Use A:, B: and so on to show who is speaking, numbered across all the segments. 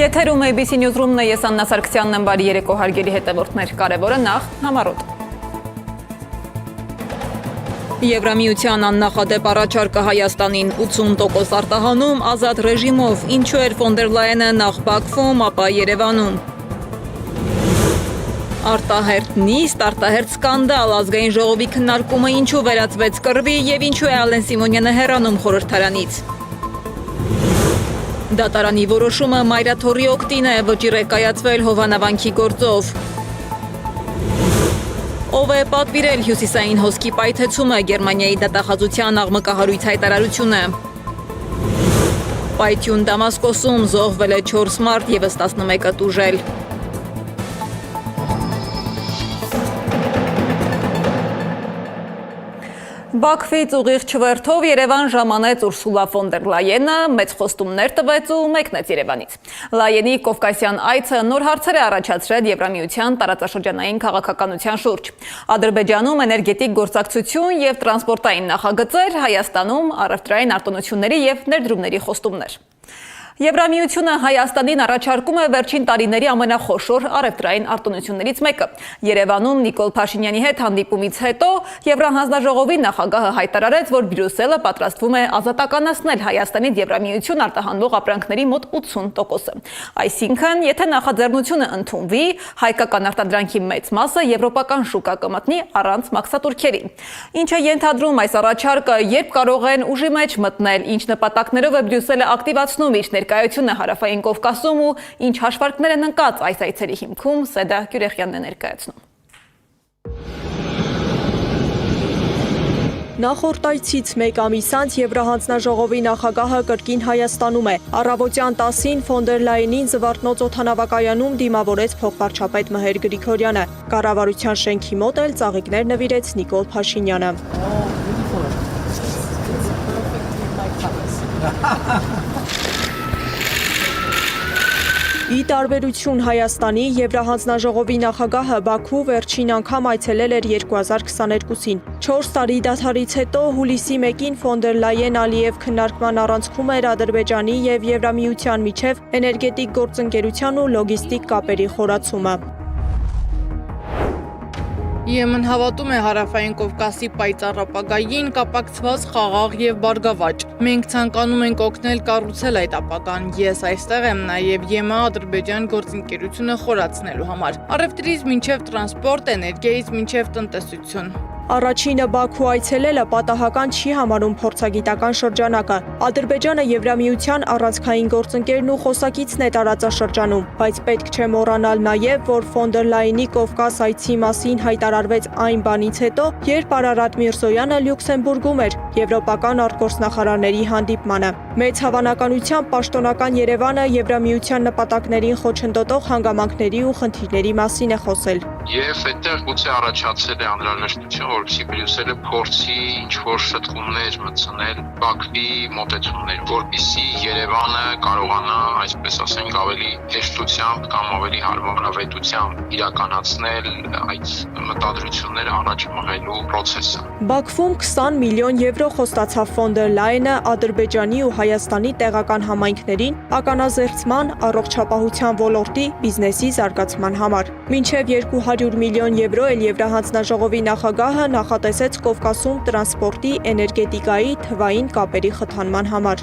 A: Եթերում ABC Newsroom-ն է, ես Աննա Սարգսյանն եմ, բարի երեկո հարգելի հետևորդներ, կարևորը նախ համառոտ։ Եվրամիության աննախադեպ առաջարկը Հայաստանին 80% արտահանում ազատ ռեժիմով, ինչու էր ֆոն դեր Լայենը նախ Բաքվում, ապա Երևանում։ Արտահերթ նիստ, արտահերթ սկանդալ, ազգային ժողովի քննարկումը ինչու վերածվեց կռվի եւ ինչու է Ալեն Սիմոնյանը հեռանում խորհրդարանից։ Դատարանի որոշումը մայրաթորի օգտին է, վճիռ է կայացվել Հովանավանքի գործով։ Ով է պատվիրել հյուսիսային հոսքի պայթեցումը, Գերմանիայի դատախազության աղմկահարույց հայտարարությունը։ Պայթյուն Դամասկոսում զոհվել է 4 մարդ, ևս 11-ը տուժել։ Բաքվից ուղիղ չվերթով Երևան ժամանեց Ուրսուլա ֆոն դեր Լայենը, մեծ խոստումներ տվեց ու մեկնեց Երևանից։ Լայենի կովկասյան այցը նոր հարցեր է առաջացրել Եվրամիության տարածաշրջանային քաղաքականության շուրջ։ Ադրբեջանում էներգետիկ գործակցություն եւ տրանսպորտային նախագծեր, Հայաստանում առևտրային արտոնությունների եւ ներդրումների խոստումներ։ Եվրամիությունը Հայաստանին առաջարկում է վերջին տարիների ամենախոշոր առևտրային արտոնություններից մեկը։ Երևանում Նիկոլ Փաշինյանի հետ հանդիպումից հետո Եվրահանձնաժողովի նախագահը հայտարարեց, որ Բրյուսելը պատրաստվում է ազատականացնել Հայաստանից Եվրամիություն արտահանող ապրանքների մոտ 80%-ը։ Այսինքն, եթե նախաձեռնությունը ընդունվի, հայկական արտադրանքի մեծ մասը եվրոպական շուկա կմտնի առանց մաքսատուրքերի։ Ինչը ենթադրում այս առաջարկը, երբ կարող են ուժի մեջ մտնել, ինչ նպատակներով է Բրյուսելը ակտիվացնում իր ներկայությունը Հարավային Կովկասում ու ինչ հաշվարկներ են ընկած այս այցերի հիմքում, Սեդա Գյուրեխյանն է ներկայացնում։
B: Նախորդ այցից մեկ ամիս անց Եվրահանձնաժողովի նախագահը կրկին Հայաստանում է։ Առավոտյան 10-ին ֆոն դեր Լայենին Զվարթնոց օդանավակայանում դիմավորեց փոխվարչապետ Մհեր Գրիգորյանը։ Կառավարության շենքի մոտ էլ ծաղիկներ նվիրեց Նիկոլ Փաշինյանը։ Ի տարբերություն Հայաստանի, Եվրահանձնաժողովի նախագահը Բաքու վերջին անգամ այցելել էր 2022-ին։ 4 տարի դադարից հետո հուլիսի 1-ին ֆոն դեր Լայեն Ալիև քննարկման առանցքում էր Ադրբեջանի եւ Եվրամիության միջև էներգետիկ գործընկերության ու լոգիստիկ կապերի խորացումը։
C: ԵՄ-ն հավատում է Հարավային Կովկասի պայծառ ապագային կապակցված խաղաղ եւ բարգավաճ։ Մենք ցանկանում ենք օգնել կառուցել այդ ապագան։ Ես այստեղ եմ նաեւ ԵՄ-Ադրբեջան գործընկերությունը խորացնելու համար։ Առևտրից մինչեւ տրանսպորտ, էներգիայից մինչեւ տնտեսություն։
B: Առաջինը Բաքու այցելելը պատահական չի համարում փորձագիտական շրջանակը։ Ադրբեջանը Եվրամիության առանցքային գործընկերն ու խոսակիցն է տարածաշրջանում, բայց պետք չէ մոռանալ նաև, որ ֆոն դեր Լայենի Կովկաս այցի մասին հայտարարվեց այն բանից հետո, երբ Արարատ Միրզոյանը Լյուքսեմբուրգում էր եվրոպական արտգործնախարարների հանդիպմանը։ Մեծ հավանականությամբ պաշտոնական Երևանը Եվրամիության նպատակներին խոչընդոտող հանգամանքների ու խնդիրների մասին է խոսել։
D: Եվ այդտեղ գուցե առաջացել է անհրաժեշտություն, որպեսզի Բրյուսելը փորձի ինչ-որ շտկումներ մտցնել Բաքվի մոտեցումներ, որպեսզի Երևանը կարողանա, այսպես ասենք, ավելի հեշտությամբ կամ ավելի հարմարավետությամբ իրականացնել այդ մտադրությունները առաջ մղելու process-ը։
B: Բաքվում 20 միլիոն եվրո խոստացավ ֆոն դեր Լայենը Ադրբեջանի ու Հայաստանի տեղական համայնքներին ականազերծման, առողջապահության ոլորտի, բիզնեսի զարգացման համար։ Մինչև 200 միլիոն եվրո էլ Եվրահանձնաժողովի նախագահը նախատեսեց Կովկասում տրանսպորտի, էներգետիկայի, թվային կապերի խթանման համար։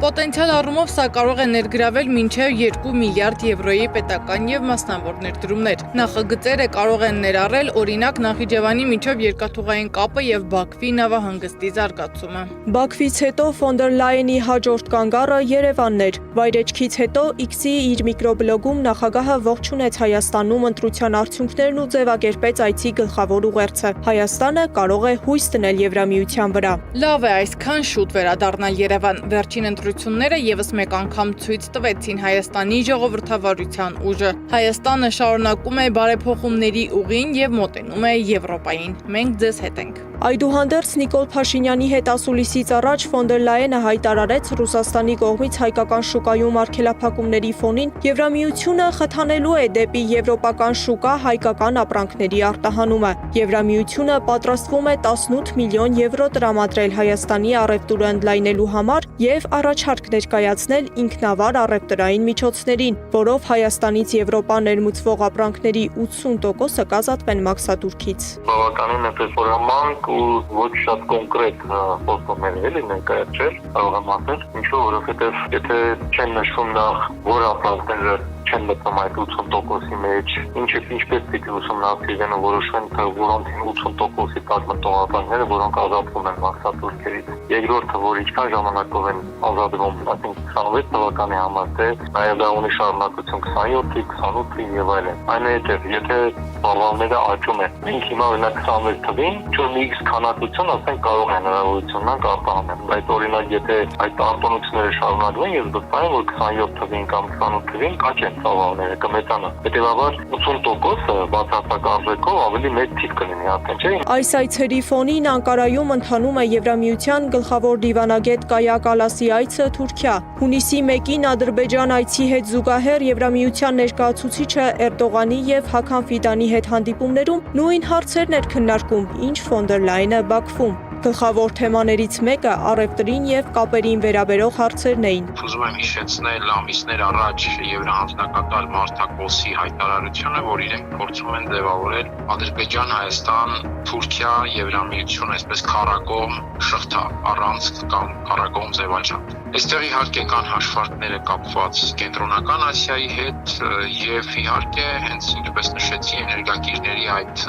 C: Պոտենցիալ առումով սա կարող է ներգրավել մինչև 2 միլիարդ եվրոյի պետական եւ մասնավոր ներդրումներ։ Նախագծերը կարող են ներառել օրինակ Նախիջևանի միջև երկաթուղային կապը եւ Բաքվի նավահանգստի զարգացումը։
B: Բաքվից հետո ֆոն դեր Լայենի հաջորդ կանգառը Երևանն էր։ Վայրեջքից հետո X-ի իր միկրոբլոգում նախագահը ողջունեց Հայաստանում ընտրության արդյունքներն ու ձևակերպեց այցի գլխավոր ուղերձը։ Հայաստանը կարող է հույս դնել Եվրամիության վրա։
C: Լավ է այսքան շուտ վերադառնալ Երևան։ Վերջին ընտրությունները եւս մեկ անգամ ցույց տվեցին Հայաստանի ժողովրդավարության ուժը։ Հայաստանը շարունակում է բարեփոխումների ուղին եւ մոտենում է Եվրոպային։ Մենք ձեզ հետ ենք։
B: Այդուհանդերձ Նիկոլ Փաշինյանի հետ ասուլիսից առաջ ֆոն դեր Լայենը հայտարարեց Ռուսաստանի կողմից հայկական շուկայում արգելափակումների ֆոնին Եվրամիությունը խթանելու է դեպի եվրոպական շուկա հայկական ապրանքների արտահանումը։ Եվրամիությունը պատրաստվում է 18 միլիոն եվրո տրամադրել Հայաստանի առևտուրը ընդլայնելու համար եւ առաջարկ ներկայացնել ինքնավար առևտրային միջոցներին, որով Հայաստանից Եվրոպա ներմուծվող ապրանքների 80%-ը կազատվեն մաքսատուրքից։
E: Բավականին էպեսորամանք ու ոչ շատ կոնկրետ խոստումներ էլի ներկայացրել, կարող եմ ասել, ինչու որովհետեւ եթե չեն նշվում նախ որ ապրանքները չեն մտնում այդ 80%-ի մեջ, ինչպես պիտի ուսումնասիրեն ու որոշվեն, թե որոնցին 80%-ի տակ մտող ապրանքները, որոնք ազատվում են մաքսատուրքերից։ Երկրորդը, որ ինչքան ժամանակով են ազատվում, այսինքն 26 թվականի համար, թե նաև դա ունի շարունակություն 27-ի, 28-ի եւ այլն։ Այնուհետեւ, եթե բավարարները աճում են, մենք հիմա օրինակ 26 թվին, ճիշտ X քանակություն, ասենք կարող է հնարավորությունն արտահանել։ Բայց օրինակ եթե այդ արտոնությունները շարունակվեն, ես վստահ եմ, որ 27 թվին կամ 28 թվին կաճեն ծավալները կմետանա։ Հետևաբար 80%-ը բացարձակ արժեքով ավելի մեծ թիվ կլինի արդեն, չէ՞։
B: Այս այցերի ֆոնին Անկարայում ընթանում է Եվրամիության գլխավոր դիվանագետ Կայա Կալասի այցը Թուրքիա։ Հունիսի 1-ին Ադրբեջան այցի հետ զուգահեռ Եվրամիության ներկայացուցիչը Էրդողանի եւ Հական Ֆիդանի հետ հանդիպումներում նույն հարցերն էր քննարկում, ինչ ֆոն դեր Լայենը Բաքվում։ Գլխավոր թեմաներից մեկը առևտրին եւ կապերին վերաբերող հարցերն էին։
D: Ուզում եմ հիշեցնել ամիսներ առաջ Եվրահանձնակատար Մարտակոսի հայտարարությունը, որ իրենք փորձում են ձևավորել Ադրբեջան, Հայաստան, Թուրքիա, Եվրամիություն, այսպես քառակողմ շղթա, առանց կամ քառակողմ ձևաչափ։ Այստեղ իհարկե կան հաշվարկները կապված Կենտրոնական Ասիայի հետ եւ իհարկե հենց ինչպես նշեցի էներգակիրների այդ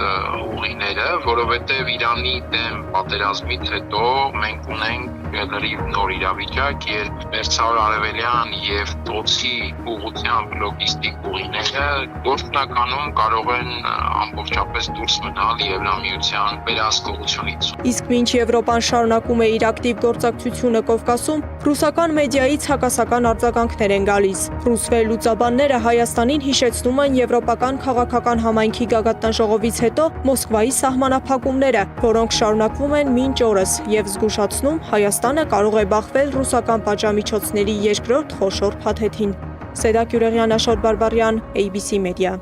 D: ուղիները, որովհետեւ Իրանի դեմ պատերազմից հետո մենք ունենք լրիվ նոր իրավիճակ, երբ Մերձավոր Արևելյան եւ Տոցի ուղղությամբ լոգիստիկ ուղիները գործնականում կարող են ամբողջապես դուրս մնալ Եվրամիության վերահսկողությունից։
B: Իսկ մինչ Եվրոպան շարունակում է իր ակտիվ գործակցությունը Կովկասում, ռուսական մեդիայից հակասական արձագանքներ են գալիս։ Ռուս վերլուծաբանները Հայաստանին հիշեցնում են եվրոպական քաղաքական համայնքի գագաթնաժողովից հետո Մոսկվայի սահմանափակումները, որոնք շարունակվում են մինչ օրս եւ զգուշացնում Հայաստանը կարող է բախվել ռուսական պատժամիջոցների երկրորդ խոշոր փաթեթին։ Սեդակ Յուրեղյան, Աշոտ Բարբարյան, ABC Media։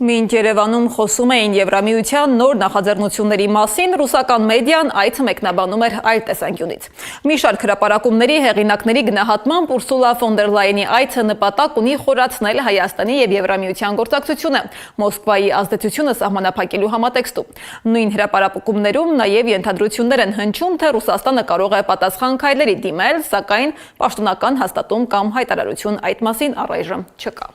A: Մինչ Երևանում խոսում էին Եվրամիության նոր նախաձեռնությունների մասին, ռուսական մեդիան այցը մեկնաբանում էր այլ տեսանկյունից։ Մի շարք հրապարակումների հեղինակների գնահատմամբ Ուրսուլա ֆոն դեր Լայենի այցը նպատակ ունի խորացնել Հայաստանի եւ Եվրամիության գործակցությունը Մոսկվայի ազդեցությունը սահմանափակելու համատեքստում։ Նույն հրապարակումներում նաեւ ենթադրություններ են հնչում, թե Ռուսաստանը կարող է պատասխան քայլերի դիմել, սակայն պաշտոնական հաստատում կամ հայտարարություն այդ մասին առայժմ չկա։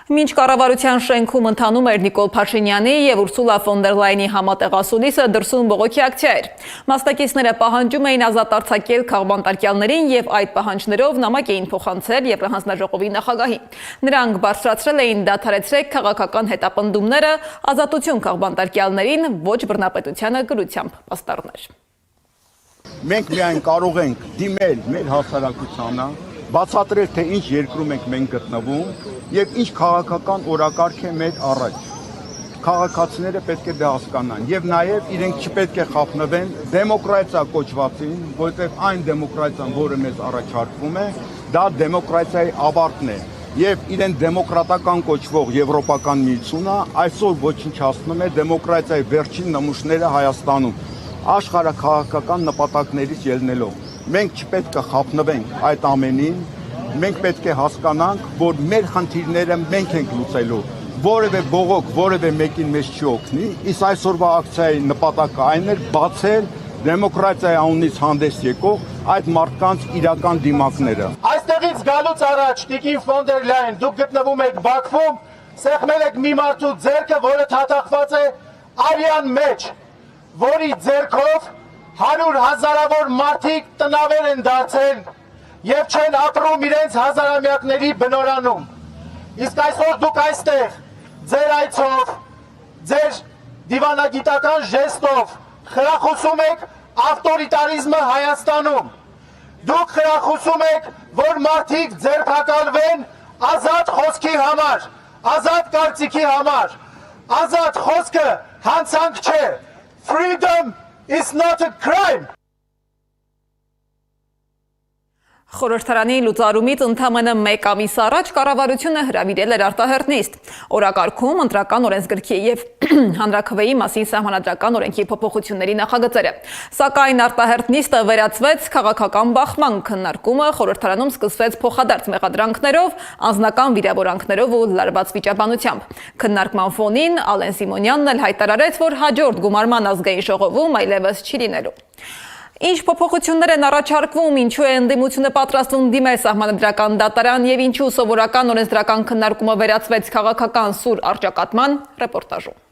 A: Մինչ կառավարության շենքում ընթանում էր Նիկոլ Փաշինյանի եւ Ուրսուլա ֆոն դեր Լայենի համատեղ ասուլիսը, դրսում բողոքի ակցիա էր։ Մասնակիցները պահանջում էին ազատ արձակել քաղբանտարկյալներին եւ այդ պահանջներով նամակ էին փոխանցել Եվրահանձնաժողովի նախագահին։ Նրանք բարձրացրել էին դադարեցրեք քաղաքական հետապնդումները, ազատություն քաղբանտարկյալներին, ոչ բռնապետությանը գրությամբ պաստառներ։
F: Մենք միայն կարող ենք դիմել մեր հասարակությանը, բացատրել, թե ինչ երկրում ենք մենք գտնվում եւ ինչ քաղաքական օրակարգ է մեր առաջ։ Քաղաքացիները պետք է դա հասկանան եւ նաեւ իրենք չպետք է խափնվեն դեմոկրատիա կոչվածին, որովհետեւ այն դեմոկրատիան, որը մեզ առաջարկվում է, դա դեմոկրատիայի ավարտն է եւ իրեն դեմոկրատական կոչվող Եվրոպական միությունը այսօր ոչնչացնում է դեմոկրատիայի վերջին նմուշները Հայաստանում, աշխարհաքաղաքական նպատակներից ելնելով։ Մենք չպետք է խափնվենք այդ ամենին, մենք պետք է հասկանանք, որ մեր խնդիրները մենք ենք լուծելու, որևէ բողոք, որևէ մեկին մեզ չի օգնի, իսկ այսօրվա ակցիայի նպատակը այն էր բացել դեմոկրատիայի անունից հանդես եկող այդ մարդկանց իրական դիմակները։
G: Այստեղից գալուց առաջ, Տիկին ֆոն դեր Լայեն, դուք գտնվում եք Բաքվում, սեղմել եք մի մարդու ձեռքը, որը թաթախված է արյան մեջ, որի ձեռքով 100 հազարավոր մարդիկ տնավեր են դարձել եւ չեն ապրում իրենց հազարամյակների բնորանում։ Իսկ այսօր դուք այստեղ ձեր այցով, ձեր դիվանագիտական ժեստով խրախուսում եք ավտորիտարիզմը Հայաստանում։ Դուք խրախուսում եք, որ մարդիկ ձերբակալվեն ազատ խոսքի համար, ազատ կարծիքի համար, Ազատ խոսքը հանցանք չէ։ Freedom is not a crime.
A: Խորհրդարանի լուծարումից ընդամենը 1 ամիս առաջ կառավարությունը հրավիրել էր արտահերթ նիստ։ Օրակարգում ընտրական օրենսգրքի եւ հանրաքվեի մասին սահմանադրական օրենքի փոփոխությունների նախագծերը։ Սակայն արտահերթ նիստը վերածվեց քաղաքական բախման քննարկումը, խորհրդարանում սկսվեց փոխադարձ մեղադրանքներով, անձնական վիրավորանքներով ու լարված վիճաբանությամբ։ Քննարկման ֆոնին Ալեն Սիմոնյանն էլ հայտարարեց, որ հաջորդ գումարման ազգային ժողովում այլևս չի լինելու։ Ինչ փոփոխություններ են առաջարկվում, ինչու է ընդդիմությունը պատրաստվում դիմել սահմանադրական դատարան եւ ինչու սովորական օրենսդրական քննարկումը վերածվեց քաղաքական սուր առճակատման, ռեպորտաժում։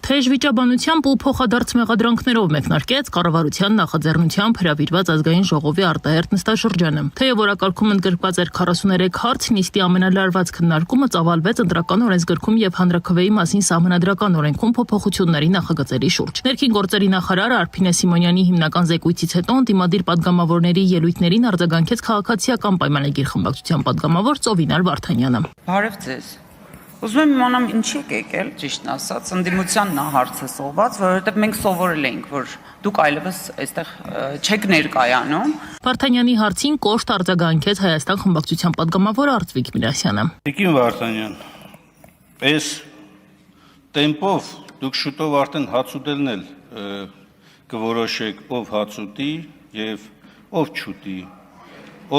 A: Թեժ վիճաբանությամբ ու փոխադարձ մեղադրանքներով մեկնարկեց կառավարության նախաձեռնությամբ հրավիրված ազգային ժողովի արտահերթ նստաշրջանը։ Թեև օրակարգում ընդգրկված էր 43 հարց, նիստի ամենալարված քննարկումը ծավալվեց ընտրական օրենսգրքում եւ հանրաքվեի մասին սահմանադրական օրենքում փոփոխությունների նախագծերի շուրջ։ Ներքին գործերի նախարար Արփինե Սիմոնյանի հիմնական զեկույցից հետո ընդդիմադիր падգամավորների ելույթներին արձագանքեց քաղաքացիական պայմանագիր խմբակցության падգամավոր Ծովինար Վարդանյանը։
H: Բարև ձեզ։ Ուզում եմ իմանամ ինչի եք եկել, ճիշտն ասած, ընդդիմությանն է հարցը սողված, որովհետև մենք սովորել ենք, որ դուք այլևս այստեղ չեք ներկայանում։
A: Վարդանյանի հարցին կոշտ արձագանքեց Հայաստան խմբակցության падգամավոր Արծվիկ Միրասյանը։
I: Տիկին Վարդանյան, այս տեմպով դուք շուտով արդեն հացուտելն էլ կորոշեք ով հացուտի եւ ով չուտի,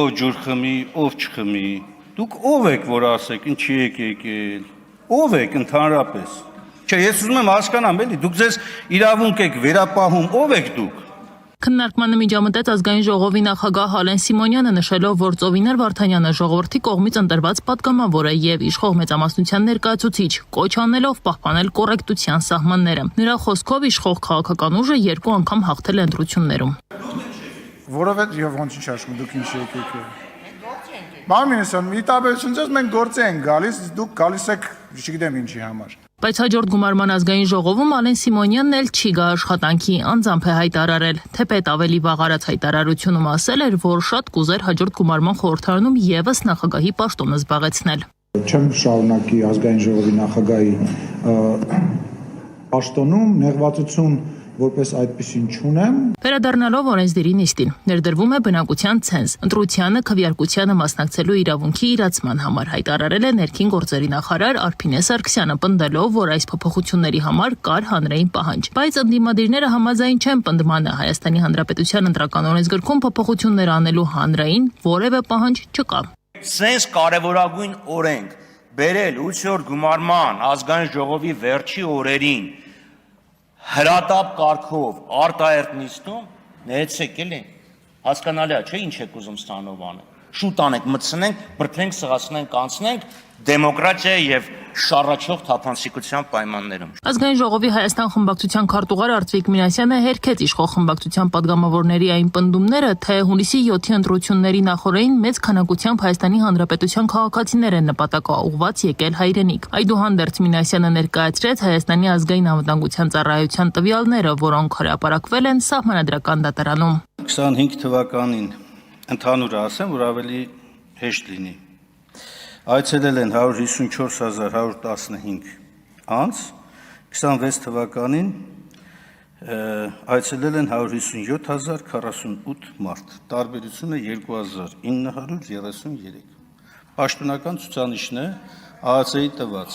I: ով ջուր խմի, ով չխմի։ Դուք ով եք, որ ասեք, ինչի եք եկել, ով եք ընդհանրապես։ Չէ, ես ուզում եմ հասկանամ, էլի, դուք ձեզ իրավունք եք վերապահում, ով եք դուք։
A: Քննարկմանը միջամտեց ազգային ժողովի նախագահ Ալեն Սիմոնյանը, նշելով, որ Ծովինար Վարդանյանը ժողովրդի կողմից ընտրված падգամավոր է եւ իշխող մեծամասնության ներկայացուցիչ, կոչ անելով պահպանել կոռեկտության սահմանները։ Նրա խոսքով իշխող քաղաքական ուժը 2 անգամ հաղթել է ընտրություններում։
J: Որովհետեւ ոնց ինչ ասում, դուք ինչ եք եկել։ Մամինեսան, մի տարբերություն ձեզ մենք գործի ենք գալիս, դուք գալիս եք, չգիտեմ ինչի համար։
A: Բայց հաջորդ գումարման ազգային ժողովում Ալեն Սիմոնյանն էլ չի գա աշխատանքի, անձամբ է հայտարարել, թեպետ ավելի վաղ արած հայտարարությունում ասել էր, որ շատ կուզեր հաջորդ գումարման խորհրդարանում եւս նախագահի պաշտոնը զբաղեցնել։
J: Չեմ շարունակի ազգային ժողովի նախագահի պաշտոնում նեղվածություն որպես այդպեսին չունեմ։
A: Վերադառնալով օրենսդիրի նիստին, ներդրվում է բնակության ցենզ, ընտրությանը քվեարկությանը մասնակցելու իրավունքի իրացման համար, հայտարարել է ներքին գործերի նախարար Արփինե Սարգսյանը, պնդելով, որ այս փոփոխությունների համար կար հանրային պահանջ։ Բայց ընդդիմադիրները համաձայն չեն պնդմանը, Հայաստանի Հանրապետության ընտրական օրենսգրքում փոփոխություններ անելու հանրային որևէ պահանջ չկա։
K: Սենց կարևորագույն օրենք բերել 8-րդ գումարման ազգային ժողովի վերջի օրերին հրատապ կարգով արտահերթ նիստում ներեցեք էլի հասկանալի է չէ ինչ եք ուզում ստանով անել շուտ անենք մտցնենք բրդենք սղացնենք անցնենք դեմոկրատիա եւ շարաչող թափանցիկության պայմաններում։
A: Ազգային ժողովի Հայաստան խմբակցության քարտուղար Արծվիկ Միրասյանը հերքեց իշխող խմբակցության падգամավորների այն պնդումները, թե հունիսի 7-ի ընտրությունների նախօրեին մեծ քանակությամբ Հայաստանի Հանրապետության քաղաքացիներ են նպատակաուղղված եկել հայրենիք։ Այդուհանդերձ Միրասյանը ներկայացրեց Հայաստանի ազգային անվտանգության ծառայության տվյալները, որոնք հրապարակվել են սահմանադրական դատարանում։
I: 25 թվականին ընդհանուր ասեմ, որ ավելի հեշտ լինի։ Այցելել են 154115 անձ, 26 թվականին այցելել են 157048 մարդ, տարբերությունը 2933։ Պաշտոնական ցուցանիշն է ԱԱՑ-ի տված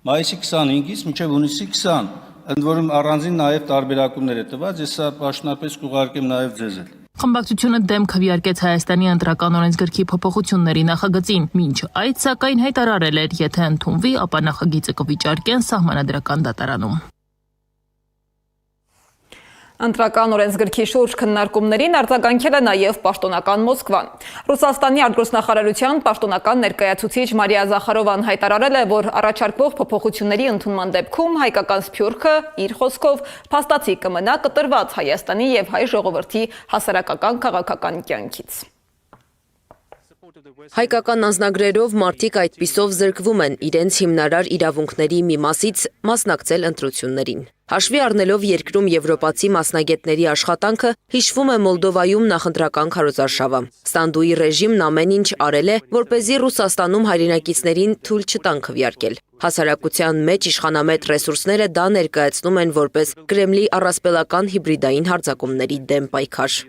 I: մայիսի 25-ից մինչև հունիսի 20, ընդ որում առանձին նաև տարբերակումներ է տված, ես սա պաշտոնապես կուղարկեմ նաև ձեզ էլ։ Խմբակցությունը դեմ քվեարկեց Հայաստանի ընտրական օրենսգրքի փոփոխությունների նախագծին, մինչ այդ սակայն հայտարարել էր, եթե ընդունվի, ապա նախագիծը կվիճարկեն սահմանադրական դատարանում։ Ընտրական օրենսգրքի շուրջ քննարկումներին արձագանքել է նաև պաշտոնական Մոսկվան։ Ռուսաստանի արտգործնախարարության պաշտոնական ներկայացուցիչ Մարիա Զախարովան հայտարարել է, որ առաջարկվող փոփոխությունների ընդունման դեպքում հայկական սփյուռքը իր խոսքով փաստացի կմնա կտրված Հայաստանի եւ հայ ժողովրդի հասարակական քաղաքական կյանքից։
L: Հայկական անձնագրերով մարդիկ այդպիսով զրկվում են իրենց հիմնարար իրավունքների մի մասից մասնակցել ընտրություններին։ Հաշվի առնելով երկրում եվրոպացի մասնագետների աշխատանքը, հիշվում է Մոլդովայում նախընտրական քարոզարշավը։ Սանդուի ռեժիմն ամեն ինչ արել է, որպեսզի Ռուսաստանում հայրենակիցներին թույլ չտան քվեարկել։ Հասարակության մեջ իշխանամետ ռեսուրսները դա ներկայացնում են որպես Կրեմլի առասպելական հիբրիդային հարձակումների դեմ պայքար։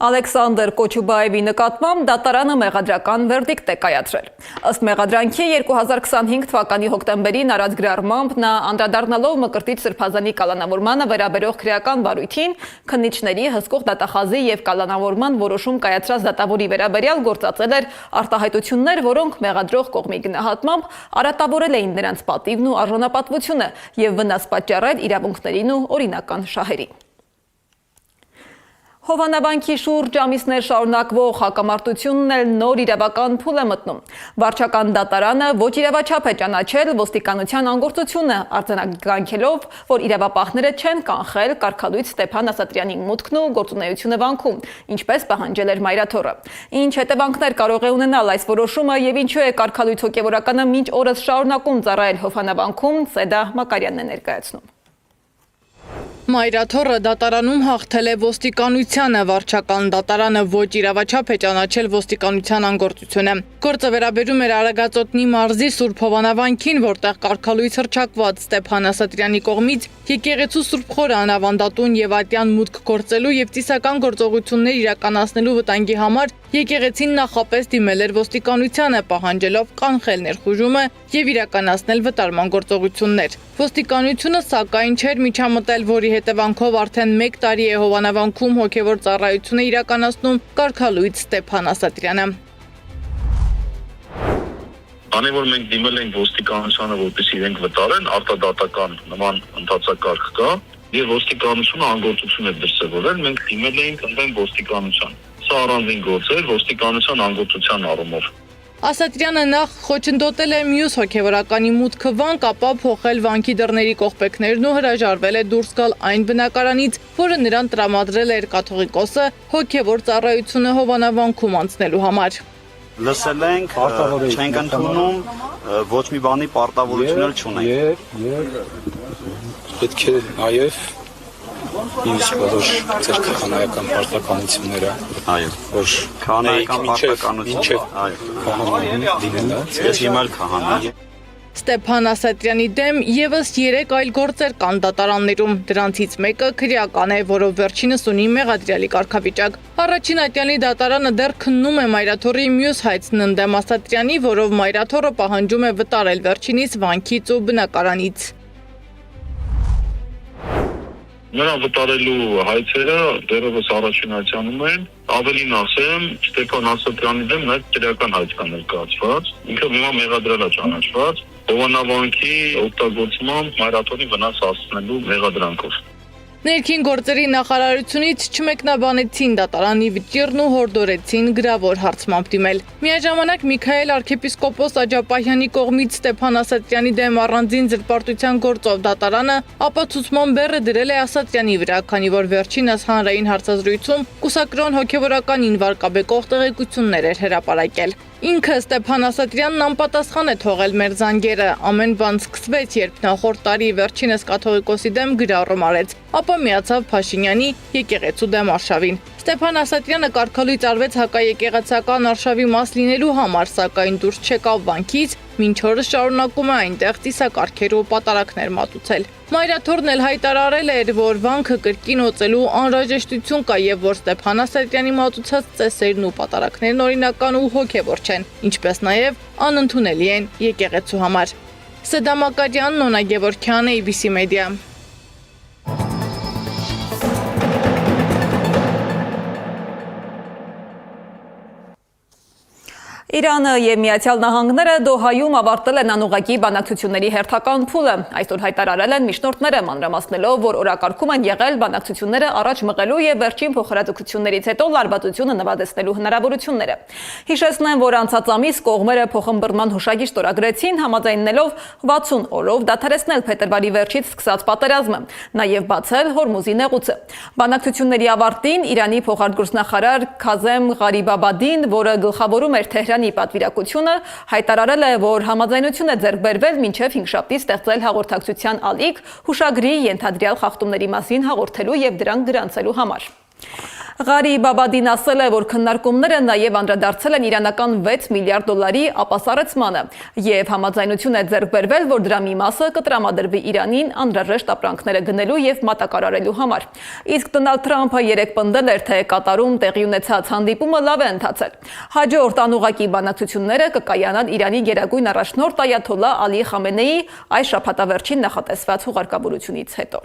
A: Ալեքսանդր Կոչուբաևի նկատմամբ դատարանը մեղադրական վերդիկտ է կայացրել։ Ըստ մեղադրանքի 2025 թվականի հոկտեմբերին արած գրառմամբ նա անդրադառնալով Մկրտիչ Սրբազանի կալանավորմանը վերաբերող քրեական վարույթին, քննիչների հսկող դատախազի եւ կալանավորման որոշում կայացրած դատավորի վերաբերյալ գործածել էր արտահայտություններ, որոնք մեղադրող կողմի գնահատմամբ արատավորել էին նրանց պատիվն ու արժանապատվությունը եւ վնաս պատճառել իրավունքներին ու օրինական շահերին։ Հովանավանքի շուրջ ամիսներ շարունակվող հակամարտությունն էլ նոր իրավական փուլ է մտնում։ Վարչական դատարանը ոչ իրավաչափ է ճանաչել ոստիկանության անգործությունը, արձանագրելով, որ իրավապահները չեն կանխել կարգալույց Ստեփան Ասատրյանի մուտքն ու գործունեությունը վանքում, ինչպես պահանջել էր մայրաթոռը։ Ինչ հետևանքներ կարող է ունենալ այս որոշումը եւ ինչու է կարգալույց հոգեվորականը մինչ օրս շարունակում ծառայել Հովանավանքում, Սեդա Մակարյանն է ներկայացնում։
C: Մայրաթոռը դատարանում հաղթել է ոստիկանությանը, վարչական դատարանը ոչ իրավաչափ է ճանաչել ոստիկանության անգործությունը։ Գործը վերաբերում էր Արագածոտնի մարզի Սուրբ Հովանավանքին, որտեղ կարգալույց հռչակված Ստեփան Ասատրյանի կողմից եկեղեցու Սուրբ Խորը անավանդատուն եւ ատյան մուտք գործելու եւ ծիսական գործողություններ իրականացնելու վտանգի համար եկեղեցին նախապես դիմել էր ոստիկանությանը, պահանջելով կանխել ներխուժումը եւ իրականացնել վտարման գործողություններ։ Ոստիկանությունը սակայն չէր միջամտել, որի հետևանքով արդեն 1 տարի է Հովանավանքում հոգևոր ծառայություն է իրականացնում կարգալույց Ստեփան Ասատրյանը։
E: Քանի որ մենք դիմել ենք ոստիկանությանը, որպեսզի իրենք վտարեն, արտադատական նման ընթացակարգ կա, եւ ոստիկանությունը անգործություն է դրսևորել, մենք դիմել էինք ընդդեմ ոստիկանության։ Սա առանձին գործ է ոստիկանության անգործության առումով։
C: Ասատրյանը նախ խոչընդոտել է մյուս հոգևորականի մուտքը վանք, ապա փոխել վանքի դռների կողպեքներն ու հրաժարվել է դուրս գալ այն բնակարանից, որը նրան տրամադրել էր կաթողիկոսը հոգևոր ծառայությունը Հովանավանքում անցնելու համար։
M: Լսել ենք, չենք ընդունում, ոչ մի բանի պարտավորություն էլ չունենք։
N: Պետք է նաև ինձ բոլոր ձեր քահանայական պարտականությունները, որ
M: քահանայական պարտականություն,
N: քահանային լինելա,
M: ես հիմա էլ քահանա եմ։
C: Ստեփան Ասատրյանի դեմ եւս 3 այլ գործեր կան դատարաններում, դրանցից մեկը քրեական է, որով վերջինս ունի մեղադրյալի կարգավիճակ։ Առաջին ատյանի դատարանը դեռ քննում է մայրաթոռի մյուս հայցն ընդդեմ Ասատրյանի, որով մայրաթոռը պահանջում է վտարել վերջինից վանքից ու բնակարանից։
E: Նրա վտարելու հայցերը դեռևս առաջին ատյանում են, ավելին ասեմ, Ստեփան Ասատրյանի դեմ նաև քրեական հայց կա ներկայացված, ինքը հիմա մեղադրել է ճանաչված, Հովանավանքի օգտագործմամբ մայրաթոռի վնաս հասցնելու մեղադրանքով։
C: Ներքին գործերի նախարարությունից չմեկնաբանեցին դատարանի վճիռն ու հորդորեցին գրավոր հարցմամբ դիմել։ Միաժամանակ Միքայել arczepiskopos Աջապահյանի կողմից Ստեփան Ասատրյանի դեմ առանձին զրպարտության գործով դատարանը ապացուցման բեռը դրել է Ասատրյանի վրա, քանի որ վերջինս հանրային հարցազրույցում կուսակրոն հոգևորականին վարկաբեկող տեղեկություններ էր հրապարակել։ Ինքը Ստեփան Ասատրյանն անպատասխան է թողել մեր զանգերը, ամեն բան սկսվեց, երբ նախորդ տարի վերջինս կաթողիկոսի դեմ գրառում արեց, ապա միացավ Փաշինյանի եկեղեցու դեմ արշավին։ Ստեփան Ասատրյանը կարգալույց արվեց հակաեկեղեցական արշավի մաս լինելու համար, սակայն դուրս չեկավ վանքից, մինչ օրս շարունակում է այնտեղ ծիսակարգեր ու պատարակներ մատուցել։ Մայրաթոռն էլ հայտարարել էր, որ վանքը կրկին օծելու անհրաժեշտություն կա եւ որ Ստեփան Ասատրյանի մատուցած ծեսերն ու պատարակներն օրինական ու հոգեվոր չեն, ինչպես նաեւ անընդունելի են եկեղեցու համար։ Սեդա Մակարյան, Նոնա Գևորգյան, ABC Media։
A: Իրանը եւ Միացյալ Նահանգները Դոհայում ավարտել են անուղղակի բանակցությունների հերթական փուլը։ Այսօր հայտարարել են միջնորդները, մանրամասնելով, որ օրակարգում են եղել բանակցությունները առաջ մղելու եւ վերջին փոխհրաձգություններից հետո լարվածությունը նվազեցնելու հնարավորությունները։ Հիշեցնեմ, որ անցած ամիս կողմերը փոխըմբռնման հուշագիր ստորագրեցին, համաձայնելով 60 օրով դադարեցնել փետրվարի վերջից սկսած պատերազմը, նաեւ բացել Հորմուզի նեղուցը։ Բանակցությունների ավարտին Իրանի փոխարտգործնախարար Քազեմ Ղարիբաբադին, որը գլխավորում էր Թեհրանի պատվիրակությունը, հայտարարել է, որ համաձայնություն է ձեռք բերվել մինչև 5 շաբթի ստեղծել հաղորդակցության ալիք հուշագրի ենթադրյալ խախտումների մասին հաղորդելու եւ դրանք գրանցելու համար։ Ղարիբաբադին ասել է, որ քննարկումները նաև անդրադարձել են իրանական 6 միլիարդ դոլարի ապասառեցմանը եւ համաձայնություն է ձեռք բերվել, որ դրա մի մասը կտրամադրվի Իրանին անհրաժեշտ ապրանքները գնելու եւ մատակարարելու համար։ Իսկ Դոնալդ Թրամփը երեկ պնդել էր, թե Կատարում տեղի ունեցած հանդիպումը լավ է ընթացել։ Հաջորդ անուղղակի բանակցությունները կկայանան Իրանի գերագույն առաջնորդ Այաթոլլահ Ալի Խամենեի այս շաբաթավերջին նախատեսված հուղարկավորությունից հետո։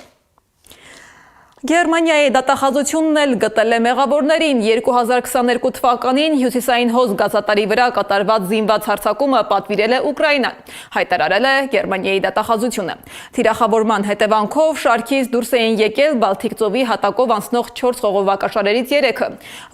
A: Գերմանիայի դատախազությունն էլ գտել է մեղավորներին 2022 թվականին հյուսիսային հոս գազատարի վրա կատարված զինված հարձակումը պատվիրել է Ուկրաինան, հայտարարել է Գերմանիայի դատախազությունը։ Թիրախավորման հետևանքով շարքից դուրս էին եկել Բալթիկ ծովի հատակով անցնող 4 խողովակաշարերից 3-ը,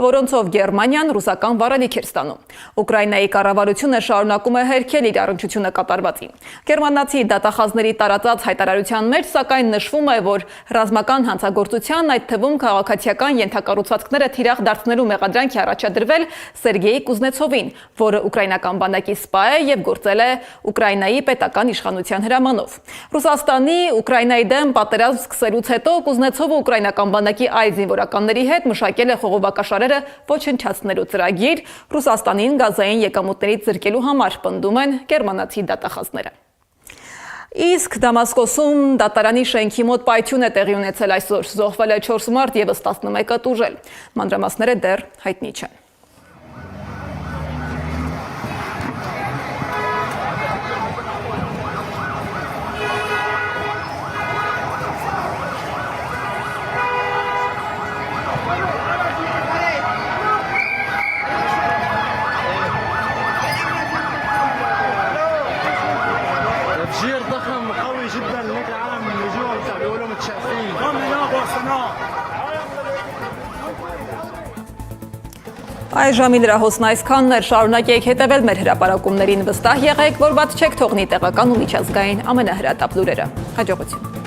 A: որոնցով Գերմանիան ռուսական վարելիք էր ստանում։ Ուկրաինայի կառավարությունը շարունակում է հերքել իր առնչությունը կատարվածին։ Գերմանացի դատախազների տարածած հայտարարության մեջ սակայն նշվում է, որ ռազմական հանցագործության, այդ թվում քաղաքացիական ենթակառուցվածքները թիրախ դարձնելու մեղադրանք է առաջադրվել Սերգեյ Կուզնեցովին, որը ուկրաինական բանակի սպա է եւ գործել է Ուկրաինայի պետական իշխանության հրամանով։ Ռուսաստանի Ուկրաինայի դեմ պատերազմ սկսելուց հետո Կուզնեցովը ուկրաինական բանակի այլ զինվորականների հետ մշակել է խողովակաշարերը ոչնչացնելու ծրագիր Ռուսաստանին գազային եկամուտներից զրկելու համար, պնդում են գերմանացի դատախազները։ Իսկ Դամասկոսում դատարանի շենքի մոտ պայթյուն է տեղի ունեցել այսօր, զոհվել է 4 մարդ եւս 11-ը տուժել։ Մանրամասները դեռ հայտնի չեն։ Այս ժամի լրահոսն այսքանն էր, շարունակեք հետևել մեր հրապարակումներին, վստահ եղեք, որ բաց չեք թողնի տեղական ու միջազգային ամենահրատապ լուրերը։ Հաջողություն։